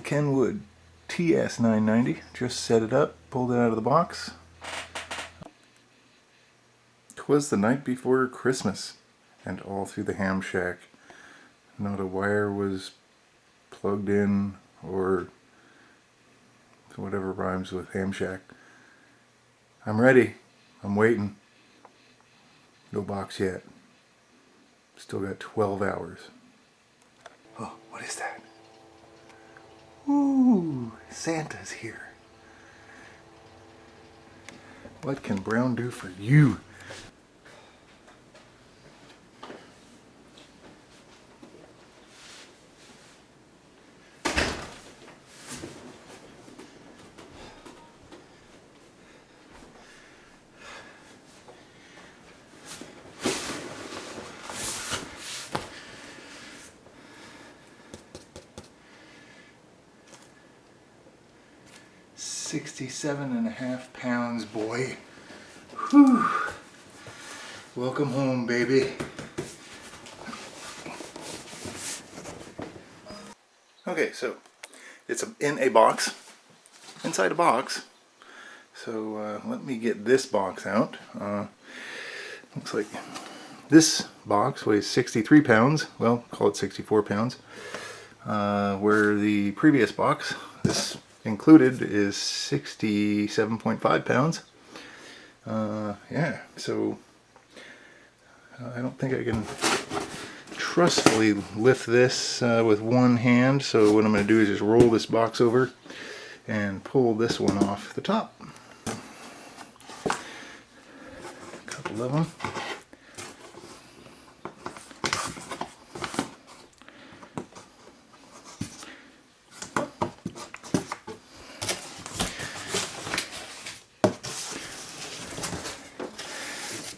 Kenwood TS990. Just set it up, pulled it out of the box. 'Twas the night before Christmas, and all through the ham shack not a wire was plugged in, or whatever rhymes with ham shack. I'm ready. I'm waiting. No box yet. Still got 12 hours. Oh, what is that? Ooh, Santa's here. What can Brown do for you? £67.5 pounds, boy. Whew. Welcome home, baby. Okay, so it's in a box, inside a box. So let me get this box out. Looks like this box weighs 63 pounds. Well, call it 64 pounds. Where the previous box, this included, is 67.5 pounds. Yeah, so I don't think I can trustfully lift this with one hand, so what I'm going to do is just roll this box over and pull this one off the top. A couple of them.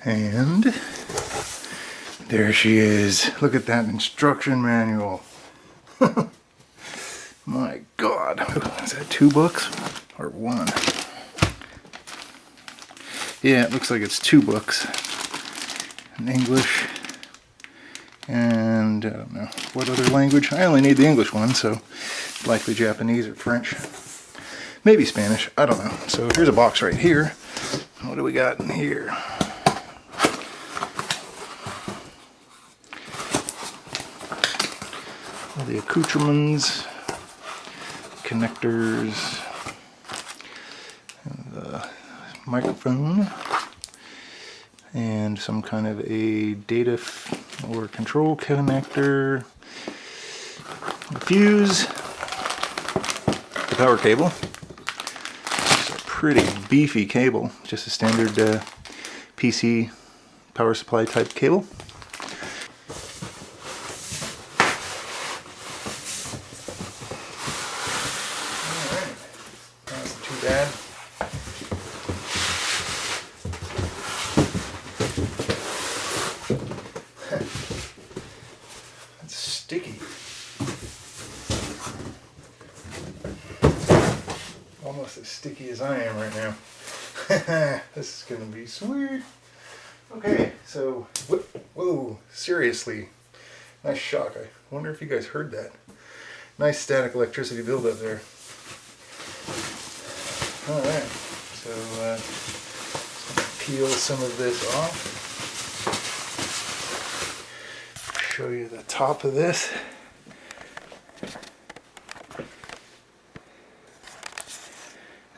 And there she is. Look at that instruction manual. My God. Is that 2 books or 1? Yeah, it looks like it's 2 books. In English and I don't know what other language. I only need the English one, so likely Japanese or French. Maybe Spanish. I don't know. So here's a box right here. What do we got in here? All the accoutrements, connectors, the microphone, and some kind of a data or control connector, the fuse, the power cable. It's a pretty beefy cable, just a standard PC power supply type cable. Bad. That's sticky. Almost as sticky as I am right now. This is gonna be sweet. Okay, so whoa, seriously, nice shock. I wonder if you guys heard that. Nice static electricity buildup there. Alright, so peel some of this off. Show you the top of this.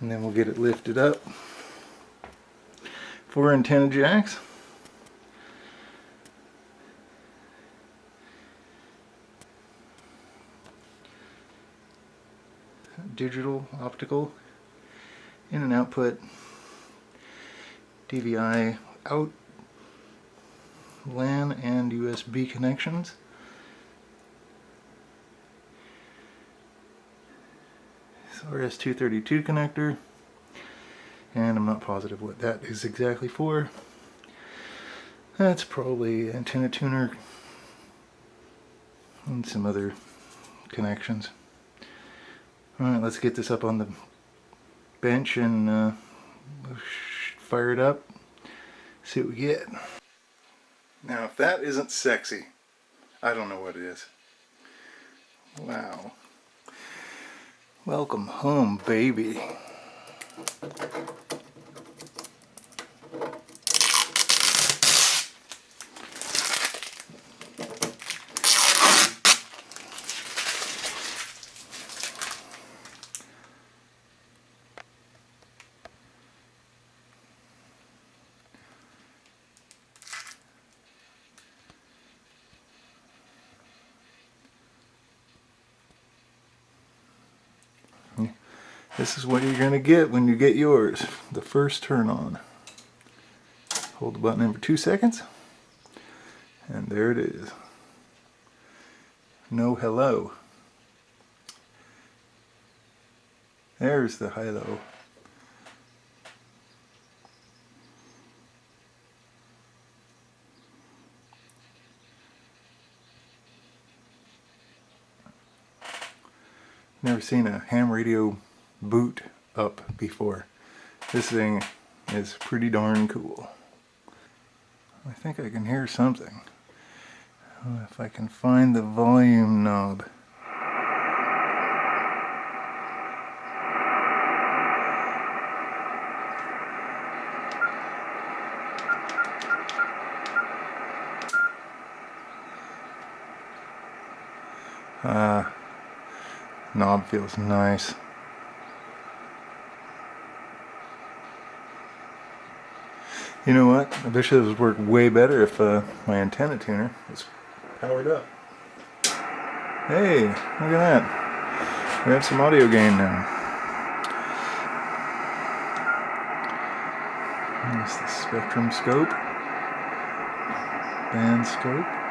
And then we'll get it lifted up. 4 antenna jacks. Digital, optical. In and output, DVI out, LAN and USB connections. RS-232 connector, and I'm not positive what that is exactly for. That's probably antenna tuner and some other connections. Alright, let's get this up on the bench and fire it up, see what we get. Now if that isn't sexy, I don't know what it is. Wow. Welcome home, baby. This is what you're going to get when you get yours. The first turn on. Hold the button in for 2 seconds. And there it is. No hello. There's the hello. Never seen a ham radio boot up before. This thing is pretty darn cool. I think I can hear something. If I can find the volume knob. Knob feels nice. You know what? I bet this would work way better if my antenna tuner was powered up. Hey, look at that. We have some audio gain now. There's the spectrum scope, band scope.